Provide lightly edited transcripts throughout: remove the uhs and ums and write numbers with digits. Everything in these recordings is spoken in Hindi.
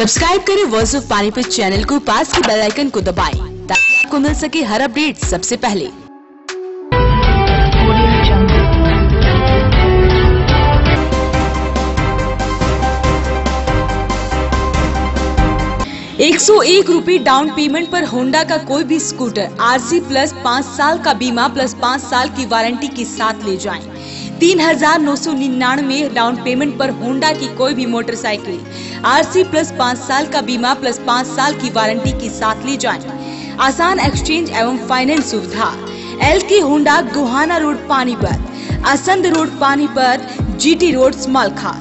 सब्सक्राइब करें वॉइस ऑफ पानीपत चैनल को, पास के बेल आइकन को दबाएं ताकि आपको मिल सके हर अपडेट सबसे पहले। ₹101 डाउन पेमेंट पर होंडा का कोई भी स्कूटर आरसी प्लस 5 साल का बीमा प्लस 5 साल की वारंटी के साथ ले जाएं। 3,999 डाउन पेमेंट पर होंडा की कोई भी मोटरसाइकिल आरसी प्लस 5 साल का बीमा प्लस 5 साल की वारंटी के साथ ले जाएं। आसान एक्सचेंज एवं फाइनेंस सुविधा। LK Honda Gohana road Panipat, Asandh road Panipat, GT road Samalkha.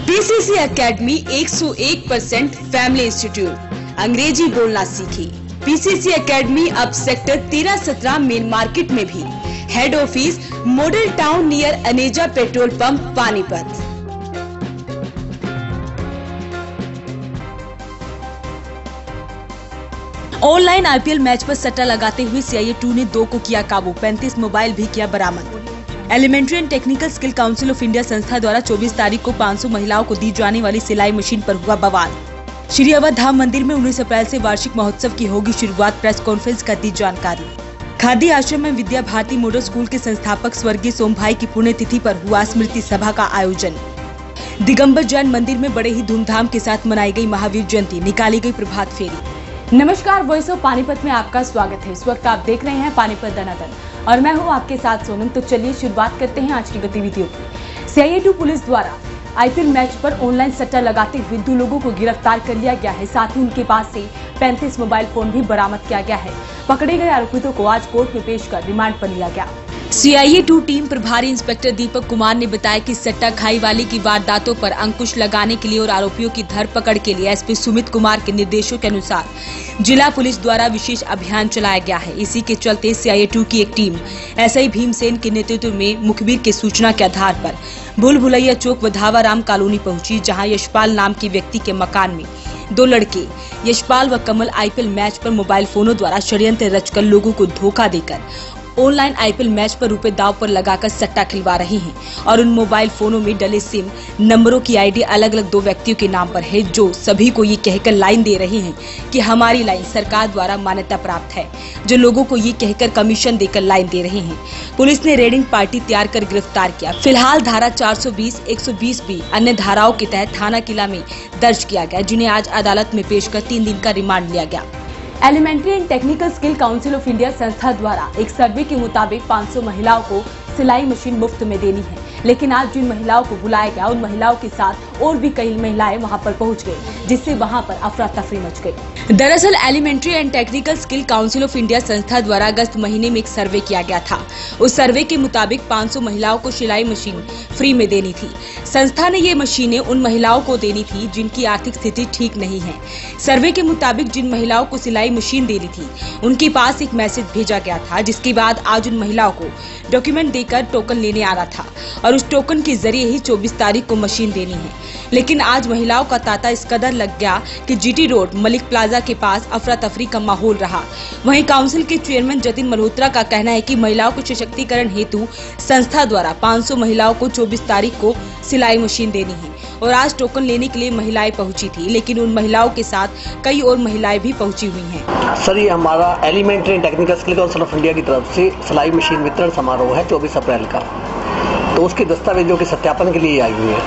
PCC academy 101% family institute. अंग्रेजी बोलना सीखी। PCC एकेडमी अब सेक्टर 13-17 मेन मार्केट में भी। Head office model town near Aneja petrol pump Panipat. Online IPL match पर सट्टा लगाते हुए CIA2 ने 2 को किया काबू, 35 मोबाइल भी किया बरामद। Elementary and Technical Skill Council of India संस्था द्वारा 24 तारीख को 500 महिलाओं को दी जाने वाली सिलाई मशीन पर हुआ बवाल। श्री अवध धाम मंदिर में 19 अप्रैल से वार्षिक महोत्सव की होगी शुरुआत, प्रेस कॉन्फ्रेंस का दी जानकारी। खादी आश्रम में विद्या भारती मॉडल स्कूल के संस्थापक स्वर्गीय सोम भाई की पुण्यतिथि पर हुआ स्मृति सभा का आयोजन। दिगंबर जैन मंदिर में बड़े ही धूमधाम के साथ मनाई गई महावीर जयंती, निकाली गई प्रभात फेरी। नमस्कार, वॉइस ऑफ पानीपत में आपका स्वागत है। इस वक्त आप देख रहे हैं पानीपत दनादन और मैं हूं आपके साथ सोनम। तो चलिए शुरुआत करते हैं आज की गतिविधियों की। CIA2 पुलिस द्वारा IPL मैच पर ऑनलाइन सट्टा लगाते हुए 2 लोगों को गिरफ्तार कर लिया गया है। साथ ही उनके पास से 35 मोबाइल फोन भी बरामद किया गया है। पकड़े गए आरोपितों को आज कोर्ट में पेश कर रिमांड पर लिया गया। CIA2 टीम प्रभारी इंस्पेक्टर दीपक कुमार ने बताया कि सट्टा खाई वाली की वारदातों पर अंकुश लगाने के लिए और आरोपियों की धरपकड़ के लिए SP सुमित कुमार के निर्देशों के अनुसार जिला पुलिस द्वारा विशेष अभियान चलाया गया है। इसी के चलते CIA2 की एक टीम SI भीमसेन के नेतृत्व में मुखबिर की सूचना के आधार पर भूल भुलैया चौक व धावाराम कॉलोनी पहुंची, जहां यशपाल नाम के व्यक्ति के मकान में 2 लड़के यशपाल व कमल IPL मैच पर मोबाइल फोनों द्वारा षड्यंत्र रचकर लोगों को धोखा देकर ऑनलाइन IPL मैच पर रुपए दाव पर लगाकर सट्टा खिलवा रहे हैं और उन मोबाइल फोनों में डले सिम नंबरों की ID अलग अलग 2 व्यक्तियों के नाम पर है, जो सभी को ये कहकर लाइन दे रहे हैं कि हमारी लाइन सरकार द्वारा मान्यता प्राप्त है, जो लोगों को ये कहकर कमीशन देकर लाइन दे रहे हैं। पुलिस ने रेडिंग पार्टी तैयार कर गिरफ्तार किया। फिलहाल धारा 420, 120 भी अन्य धाराओं के तहत थाना किला में दर्ज किया गया, जिन्हें आज अदालत में पेश कर 3 दिन का रिमांड लिया गया। Elementary and Technical Skill Council of India संस्था द्वारा एक सर्वे के मुताबिक 500 महिलाओं को सिलाई मशीन मुफ्त में देनी है, लेकिन आज जिन महिलाओं को बुलाया गया उन महिलाओं के साथ और भी कई महिलाएं वहां पर पहुंच गई, जिससे वहां पर अफरा तफरी मच गई। दरअसल Elementary and Technical Skill Council of India संस्था द्वारा अगस्त महीने में एक सर्वे किया गया था। उस सर्वे के मुताबिक 500 महिलाओं को सिलाई मशीन फ्री में देनी थी। संस्था ने ये मशीनें उन महिलाओं को देनी थी जिनकी आर्थिक स्थिति ठीक नहीं है। सर्वे के मुताबिक जिन महिलाओं को सिलाई मशीन देनी थी उनके पास एक मैसेज भेजा गया था, जिसके बाद आज उन महिलाओं को डॉक्यूमेंट देकर टोकन लेने आना था और उस टोकन के जरिए ही 24 तारीख को मशीन देनी है। लेकिन आज महिलाओं का तांता इस कदर लग गया कि GT रोड मलिक प्लाजा के पास अफरा तफरी का माहौल रहा। वहीं काउंसिल के चेयरमैन जतिन मल्होत्रा का कहना है कि महिलाओं को सशक्तिकरण हेतु संस्था द्वारा 500 महिलाओं को 24 तारीख को सिलाई मशीन देनी है और आज टोकन लेने के लिए महिलाएं पहुंची थी, लेकिन उन महिलाओं के साथ कई और महिलाएं भी पहुंची हुई हैं। सर, ये हमारा Elementary and Technical Skill Council of India की तरफ से सिलाई मशीन वितरण समारोह है 24 अप्रैल का, तो उसके दस्तावेजों के सत्यापन के लिए आई हुई है।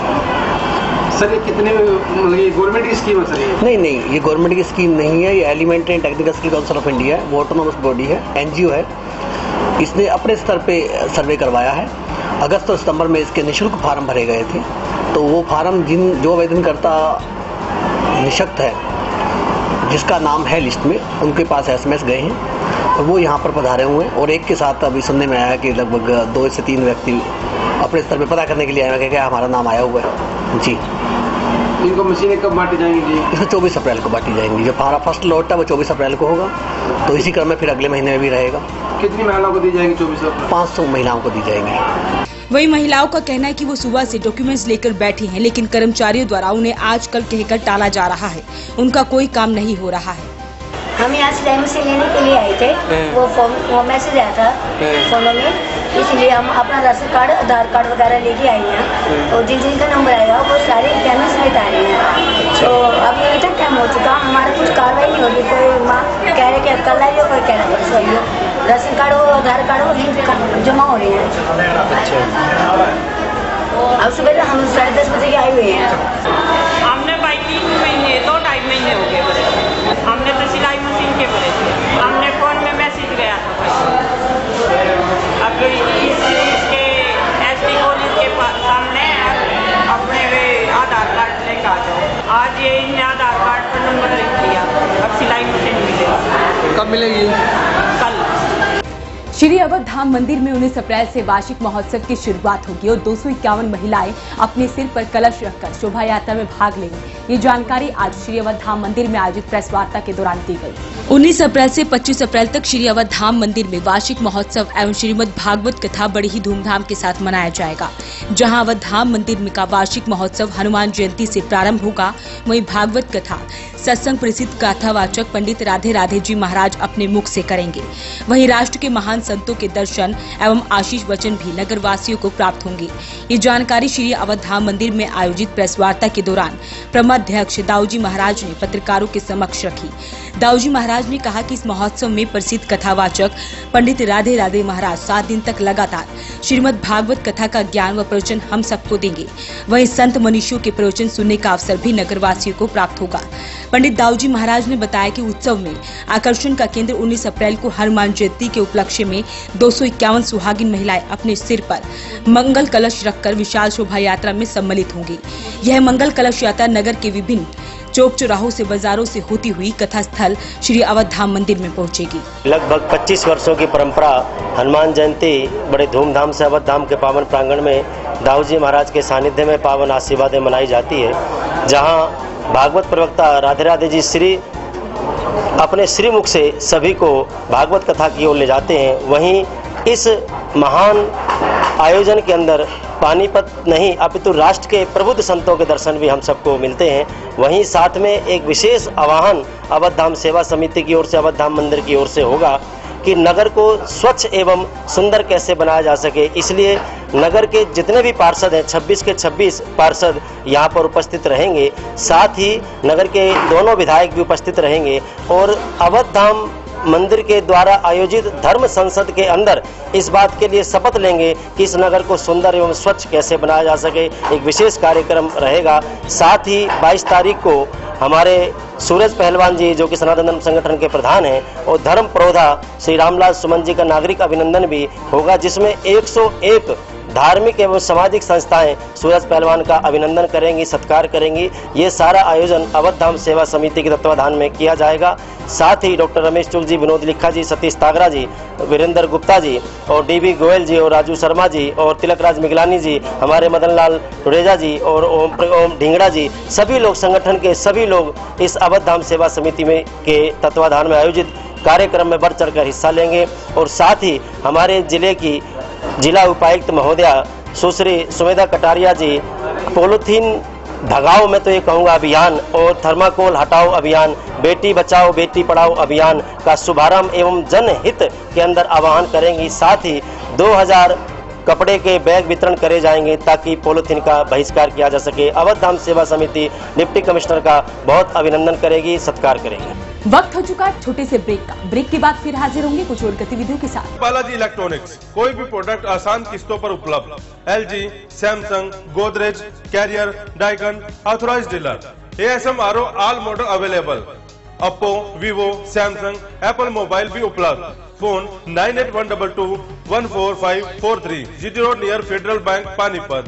सर, ये कितने ये गवर्नमेंट की स्कीम है सर? नहीं, ये गवर्नमेंट की स्कीम नहीं है। ये Elementary and Technical Skill Council of India है, वो ऑटोनोमस बॉडी है, NGO है। इसने अपने स्तर पे सर्वे करवाया है। अगस्त और सितंबर में इसके निःशुल्क फार्म भरे गए थे, तो वो फार्म जो आवेदनकर्ता निःशक्त है, जिसका नाम है लिस्ट में, उनके पास SMS गए हैं और वो यहाँ पर पधारे हुए हैं। और एक के साथ अभी सुनने में आया कि लगभग 2 से 3 व्यक्ति अपने स्तर पे पता करने के लिए आए हैं कि हमारा नाम आया हुआ है। जी, इनको मशीनें कब बांटी जाएंगी जी? इसको 24 अप्रैल को बांटी जाएंगी। जो हमारा फर्स्ट लॉट है वो 24 अप्रैल को होगा, तो इसी क्रम में फिर अगले महीने में भी रहेगा। कितनी महिलाओं को दी जाएंगी 24 अप्रैल? 500 महिलाओं को दी जाएंगी। वही महिलाओं का कहना है कि वो सुबह से डॉक्यूमेंट्स लेकर बैठी हैं, लेकिन कर्मचारियों द्वारा उन्हें आज कल कहकर टाला जा रहा है। उनका कोई काम नहीं हो रहा है। हम यहाँ सिलाई मशीन लेने के लिए आए थे। वो मैसेज आया था फोनों में, इसलिए हम अपना राशन कार्ड, आधार कार्ड वगैरह लेके आए हैं। और जिन जिनका नंबर आएगा वो सारे एग्जाम समेत आ रहे हैं। तो अब ये तक टाइम हो चुका, हमारा कुछ कार्रवाई नहीं होगी। कोई माँ कह रहे कि कल आइए, कोई कह रहे परसों आइए। राशन कार्ड और आधार कार्ड वो लिंक जमा हो रहे हैं। अब सुबह हम 10:30 बजे के आए हुए हैं। हमने भाई 3 महीने 2-2.5 महीने हो गए। हमने तो सिलाई मशीन के भरे थे। हमने फोन में मैसेज गया था भाई। अब इसके SD कॉलेज के सामने अपने वे आधार कार्ड लेकर आ जाओ। आज ये इन्हें आधार कार्ड पर नंबर लिख दिया। अब सिलाई मशीन मिलेगी। कब मिलेगी? कल। श्री अवध धाम मंदिर में 19 अप्रैल से वार्षिक महोत्सव की शुरुआत होगी और 251 महिलाएं अपने सिर पर कलश रखकर शोभा यात्रा में भाग लेंगी। ये जानकारी आज श्री अवध धाम मंदिर में आयोजित प्रेस वार्ता के दौरान दी गई। 19 अप्रैल से 25 अप्रैल तक श्री अवध धाम मंदिर में वार्षिक महोत्सव एवं श्रीमद् भागवत कथा बड़ी ही धूमधाम के साथ मनाया जाएगा। जहां अवध धाम मंदिर में का वार्षिक महोत्सव हनुमान जयंती से प्रारंभ होगा, वहीं भागवत कथा सत्संग प्रसिद्ध कथावाचक पंडित राधे राधे जी महाराज अपने मुख से करेंगे। वहीं राष्ट्र के महान संतों के दर्शन एवं आशीष वचन भी नगर वासियों को प्राप्त होंगे। ये जानकारी श्री अवध धाम मंदिर में आयोजित प्रेस वार्ता के दौरान प्रमाध्यक्ष दाऊजी महाराज ने पत्रकारों के समक्ष रखी। दाऊजी महाराज ने कहा कि इस महोत्सव में प्रसिद्ध कथावाचक पंडित राधे राधे महाराज 7 दिन तक लगातार श्रीमद् भागवत कथा का ज्ञान व प्रवचन हम सबको देंगे। वहीं संत मनीषियों के प्रवचन सुनने का अवसर भी नगर वासियों को प्राप्त होगा। पंडित दाऊजी महाराज ने बताया कि उत्सव में आकर्षण का केंद्र 19 अप्रैल को हनुमान जयंती के उपलक्ष्य में 251 सुहागिन महिलाएं अपने सिर पर मंगल कलश रखकर विशाल शोभा यात्रा में सम्मिलित होंगी। यह मंगल कलश यात्रा नगर के विभिन्न चौक चौराहों से बाजारों से होती हुई कथा स्थल श्री अवध धाम मंदिर में पहुंचेगी। लगभग 25 वर्षों की परंपरा हनुमान जयंती बड़े धूमधाम से अवध धाम के पावन प्रांगण में दाऊजी महाराज के सानिध्य में पावन आशीर्वादें मनाई जाती है। जहां भागवत प्रवक्ता राधे राधे जी श्री अपने श्रीमुख से सभी को भागवत कथा की ओर ले जाते हैं। वहीं इस महान आयोजन के अंदर पानीपत नहीं अपितु राष्ट्र के प्रबुद्ध संतों के दर्शन भी हम सबको मिलते हैं। वहीं साथ में एक विशेष आह्वान अवध धाम सेवा समिति की ओर से अवध धाम मंदिर की ओर से होगा कि नगर को स्वच्छ एवं सुंदर कैसे बनाया जा सके। इसलिए नगर के जितने भी पार्षद हैं 26 के 26 पार्षद यहाँ पर उपस्थित रहेंगे। साथ ही नगर के दोनों विधायक भी उपस्थित रहेंगे और अवध धाम मंदिर के द्वारा आयोजित धर्म संसद के अंदर इस बात के लिए शपथ लेंगे कि इस नगर को सुंदर एवं स्वच्छ कैसे बनाया जा सके। एक विशेष कार्यक्रम रहेगा। साथ ही 22 तारीख को हमारे सूरज पहलवान जी जो कि सनातन धर्म संगठन के प्रधान हैं और धर्म प्रोधा श्री रामलाल सुमन जी का नागरिक अभिनंदन भी होगा, जिसमें 101 धार्मिक एवं सामाजिक संस्थाएं सूरज पहलवान का अभिनंदन करेंगी, सत्कार करेंगी। ये सारा आयोजन अवध धाम सेवा समिति के तत्वाधान में किया जाएगा। साथ ही डॉक्टर रमेश चुग जी, विनोद लिखा जी, सतीश तागरा जी, वीरेंद्र गुप्ता जी और DB गोयल जी और राजू शर्मा जी और तिलक राज मिगलानी जी, हमारे मदन लाल टुरेजा जी और ओम ढींगड़ा जी, सभी लोग संगठन के सभी लोग इस अवध धाम सेवा समिति में के तत्वाधान में आयोजित कार्यक्रम में बढ़ चढ़कर हिस्सा लेंगे। और साथ ही हमारे जिले की जिला उपायुक्त महोदया सुश्री सुमेधा कटारिया जी पॉलीथीन भगाओ मैं तो ये कहूँगा अभियान और थर्माकोल हटाओ अभियान, बेटी बचाओ बेटी पढ़ाओ अभियान का शुभारंभ एवं जनहित के अंदर आह्वान करेंगी। साथ ही 2000 कपड़े के बैग वितरण करे जाएंगे ताकि पॉलीथीन का बहिष्कार किया जा सके। अवध धाम सेवा समिति डिप्टी कमिश्नर का बहुत अभिनंदन करेगी, सत्कार करेगी। वक्त हो चुका है छोटे से ब्रेक का। ब्रेक के बाद फिर हाजिर होंगे कुछ और गतिविधियों के साथ। बालाजी इलेक्ट्रॉनिक्स, कोई भी प्रोडक्ट आसान किस्तों पर उपलब्ध। LG, Samsung, Godrej, Carrier, Daikin, authorised dealer. ASM RO all model available. Oppo, Vivo, Samsung, Apple mobile भी उपलब्ध। Phone 9812214543, GT Road near Federal Bank, Panipat.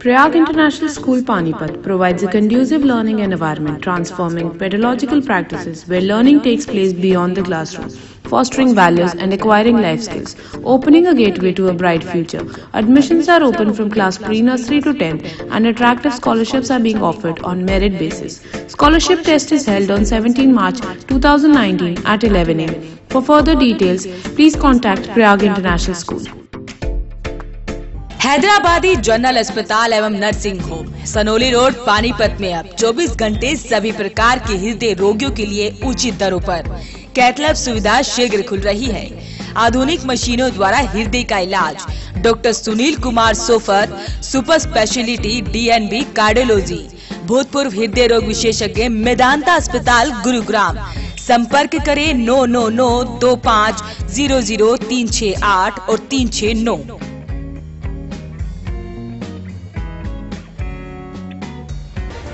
Prayag International School Panipat provides a conducive learning environment, transforming pedagogical practices where learning takes place beyond the classroom, fostering values and acquiring life skills, opening a gateway to a bright future. Admissions are open from class pre-nursery to 10th and attractive scholarships are being offered on merit basis. Scholarship test is held on 17 March 2019 at 11 am. For further details, please contact Prayag International School. Hyderabadi general अस्पताल एवं nursing home Sanauli road Panipat में अब 24 घंटे सभी प्रकार के हृदय रोगियों के लिए उचित दरों पर कैथ-लैब सुविधा शीघ्र खुल रही है। आधुनिक मशीनों द्वारा हृदय का इलाज। Doctor Sunil Kumar so far, super speciality DNB cardiology, भूतपूर्व हृदय रोग विशेषज्ञ, मेदांता अस्पताल गुरुग्राम। संपर्क करें 9992500368 और 369।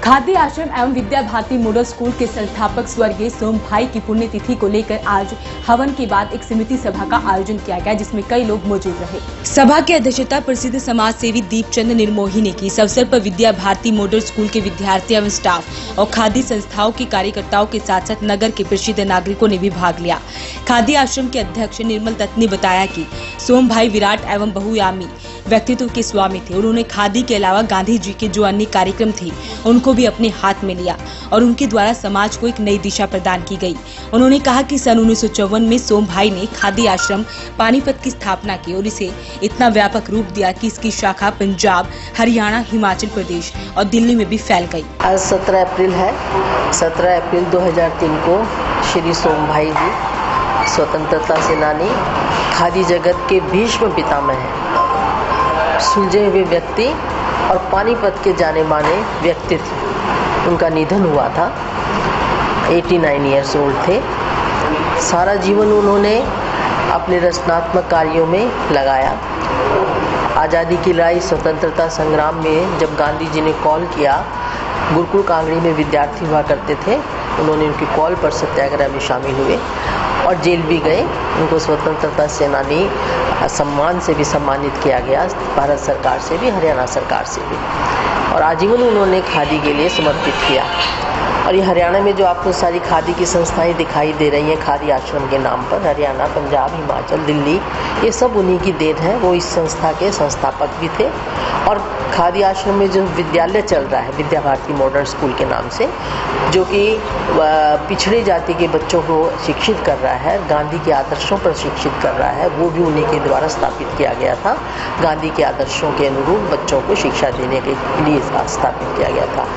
खादी आश्रम एवं विद्या भारती मॉडल स्कूल के संस्थापक स्वर्गीय सोम भाई की पुण्यतिथि को लेकर आज हवन के बाद एक समिति सभा का आयोजन किया गया, जिसमें कई लोग मौजूद रहे। सभा की अध्यक्षता प्रसिद्ध समाज सेवी दीपचंद निर्मोही ने की। इस अवसर पर विद्या भारती मॉडल स्कूल के विद्यार्थी एवं स्टाफ और खादी संस्थाओं के कार्यकर्ताओं के साथ साथ नगर के प्रसिद्ध नागरिकों ने भी भाग लिया। खादी आश्रम के अध्यक्ष निर्मल दत्त ने बताया कि सोम भाई विराट एवं बहुआयामी व्यक्तित्व के स्वामी थे। उन्होंने खादी के अलावा गांधी जी के जो अन्य कार्यक्रम थे उनको भी अपने हाथ में लिया और उनके द्वारा समाज को एक नई दिशा प्रदान की गई। उन्होंने कहा कि सन 1954 में सोम भाई ने खादी आश्रम पानीपत की स्थापना की और इसे इतना व्यापक रूप दिया कि इसकी शाखा पंजाब, हरियाणा, हिमाचल प्रदेश और दिल्ली में भी फैल गई। आज 17 अप्रैल है। 17 अप्रैल 2003 को श्री सोम भाई जी स्वतंत्रता सेनानी, खादी जगत के भीष्म पितामह हैं, सुलझे हुए व्यक्ति और पानीपत के जाने माने व्यक्तित्व। उनका निधन हुआ था। 89 ईयर्स ओल्ड थे। सारा जीवन उन्होंने अपने रचनात्मक कार्यों में लगाया। आज़ादी की लड़ाई, स्वतंत्रता संग्राम में जब गांधी जी ने कॉल किया, गुरुकुल कांगड़ी में विद्यार्थी हुआ करते थे, उन्होंने उनकी कॉल पर सत्याग्रह में शामिल हुए और जेल भी गए। उनको स्वतंत्रता सेनानी सम्मान से भी सम्मानित किया गया, भारत सरकार से भी, हरियाणा सरकार से भी, और आजीवन उन्होंने खादी के लिए समर्पित किया। और ये हरियाणा में जो आपको सारी खादी की संस्थाएं दिखाई दे रही हैं खादी आश्रम के नाम पर, हरियाणा, पंजाब, हिमाचल, दिल्ली, ये सब उन्हीं की देन है। वो इस संस्था के संस्थापक भी थे। और खादी आश्रम में जो विद्यालय चल रहा है विद्या भारती मॉडल स्कूल के नाम से, जो कि पिछड़ी जाति के बच्चों को शिक्षित कर रहा है, गांधी के आदर्शों पर शिक्षित कर रहा है, वो भी उन्हीं के द्वारा स्थापित किया गया था। गांधी के आदर्शों के अनुरूप बच्चों को शिक्षा देने के लिए स्थापित किया गया था।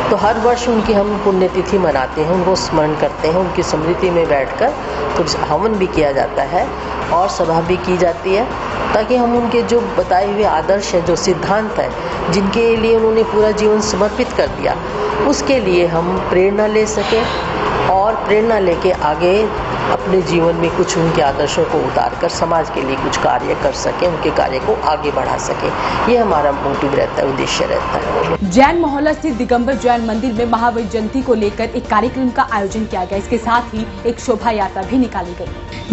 तो हर वर्ष उनकी हम पुण्यतिथि मनाते हैं, उनको स्मरण करते हैं। उनकी स्मृति में बैठकर तो हवन भी किया जाता है और सभा भी की जाती है, ताकि हम उनके जो बताए हुए आदर्श हैं, जो सिद्धांत हैं, जिनके लिए उन्होंने पूरा जीवन समर्पित कर दिया, उसके लिए हम प्रेरणा ले सकें और प्रेरणा लेके आगे अपने जीवन में कुछ उनके आदर्शों को उतारकर समाज के लिए कुछ कार्य कर सकें, उनके कार्य को आगे बढ़ा सकें। ये हमारा मोटिव रहता है, उद्देश्य रहता है। जैन मोहल्ला स्थित दिगंबर जैन मंदिर में महावीर जयंती को लेकर एक कार्यक्रम का आयोजन किया गया। इसके साथ ही एक शोभा यात्रा भी निकाली गई।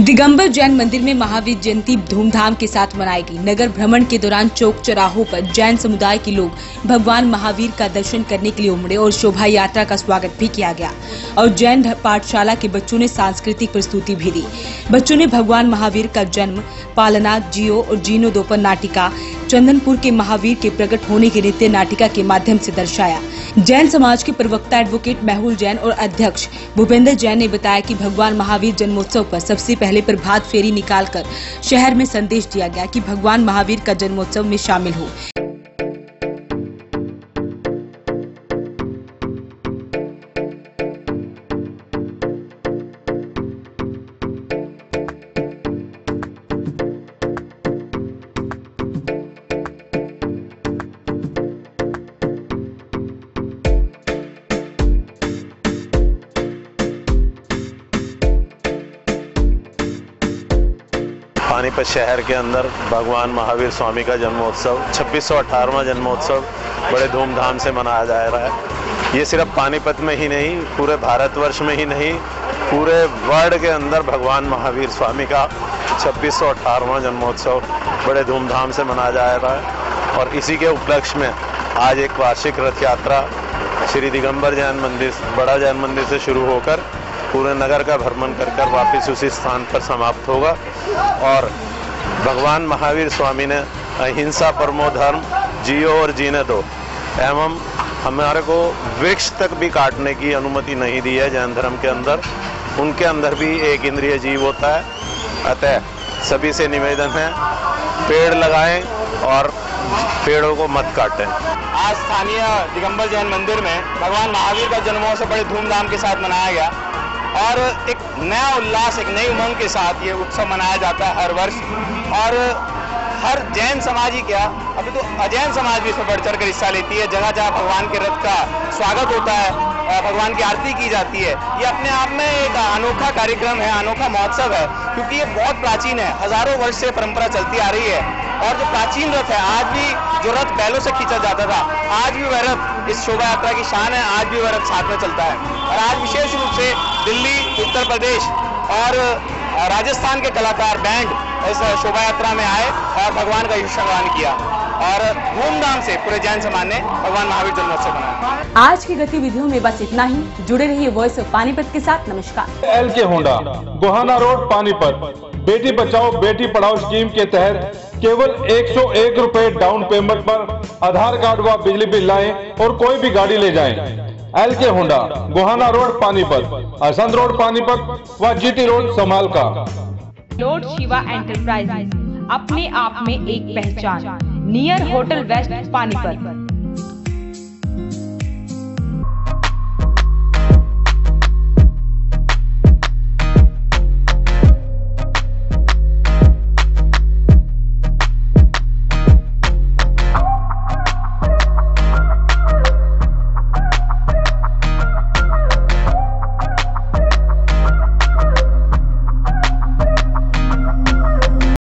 दिगंबर जैन मंदिर में महावीर जयंती धूमधाम के साथ मनाई गई। नगर भ्रमण के दौरान चौक चौराहों पर जैन समुदाय के लोग भगवान महावीर का दर्शन करने के लिए उमड़े और शोभा यात्रा का स्वागत भी किया गया। और जैन पाठशाला के बच्चों ने सांस्कृतिक प्रस्तुति भी दी। बच्चों ने भगवान महावीर का जन्म, पालना, जियो और जीनो दो पर नाटिका, चंदनपुर के महावीर के प्रकट होने की नृत्य नाटिका के माध्यम से दर्शाया। जैन समाज के प्रवक्ता एडवोकेट मेहुल जैन और अध्यक्ष भूपेंद्र जैन ने बताया कि भगवान महावीर जन्मोत्सव पर सबसे पहले प्रभात फेरी निकालकर शहर में संदेश दिया गया कि भगवान महावीर का जन्मोत्सव में शामिल हो। पानीपत शहर के अंदर भगवान महावीर स्वामी का जन्मोत्सव 2618वां जन्मोत्सव बड़े धूमधाम से मनाया जा रहा है। ये सिर्फ पानीपत में ही नहीं, पूरे भारतवर्ष में ही नहीं, पूरे वर्ल्ड के अंदर भगवान महावीर स्वामी का 2618वां जन्मोत्सव बड़े धूमधाम से मनाया जा रहा है। और इसी के उपलक्ष्य में आज एक वार्षिक रथ यात्रा श्री दिगंबर जैन मंदिर, बड़ा जैन मंदिर से शुरू होकर पूरे नगर का भ्रमण कर वापस उसी स्थान पर समाप्त होगा। और भगवान महावीर स्वामी ने अहिंसा परमो धर्म, जियो और जीने दो, एवं हमारे को वृक्ष तक भी काटने की अनुमति नहीं दी है जैन धर्म के अंदर। उनके अंदर भी एक इंद्रिय जीव होता है। अतः सभी से निवेदन है, पेड़ लगाएं और पेड़ों को मत काटें। आज स्थानीय दिगंबर जैन मंदिर में भगवान महावीर का जन्मोत्सव बड़े धूमधाम के साथ मनाया गया और एक नया उल्लास, एक नई उमंग के साथ ये उत्सव मनाया जाता है हर वर्ष। और हर जैन समाज ही क्या, अभी तो अजैन समाज भी इसमें बढ़ चढ़ कर हिस्सा लेती है। जगह जगह भगवान के रथ का स्वागत होता है, भगवान की आरती की जाती है। ये अपने आप में एक अनोखा कार्यक्रम है, अनोखा महोत्सव है, क्योंकि ये बहुत प्राचीन है, हजारों वर्ष से परंपरा चलती आ रही है। और जो प्राचीन रथ है, आज भी जो रथ बैलों से खींचा जाता था, आज भी वह रथ इस शोभा यात्रा की शान है, आज भी वह रथ साथ में चलता है। और आज विशेष रूप से दिल्ली, उत्तर प्रदेश और राजस्थान के कलाकार बैंड इस शोभा यात्रा में आए और भगवान का श्रृंगार किया और धूमधाम से पूरे जैन समाज ने भगवान महावीर जन्मोत्सव मनाया। आज की गतिविधियों में बस इतना ही। जुड़े रहिए वॉइस ऑफ पानीपत के साथ। नमस्कार। LK Honda, Gohana road, Panipat. बेटी बचाओ बेटी पढ़ाओ स्कीम के तहत केवल 101 रुपए डाउन पेमेंट पर आधार कार्ड व बिजली बिल लाएं और कोई भी गाड़ी ले जाएं। LK Honda, Gohana road, Panipat, Asandh road, Panipat व GT road, Samalkha. Lord Shiva enterprises, अपने आप में एक पहचान। Near hotel west, Panipat.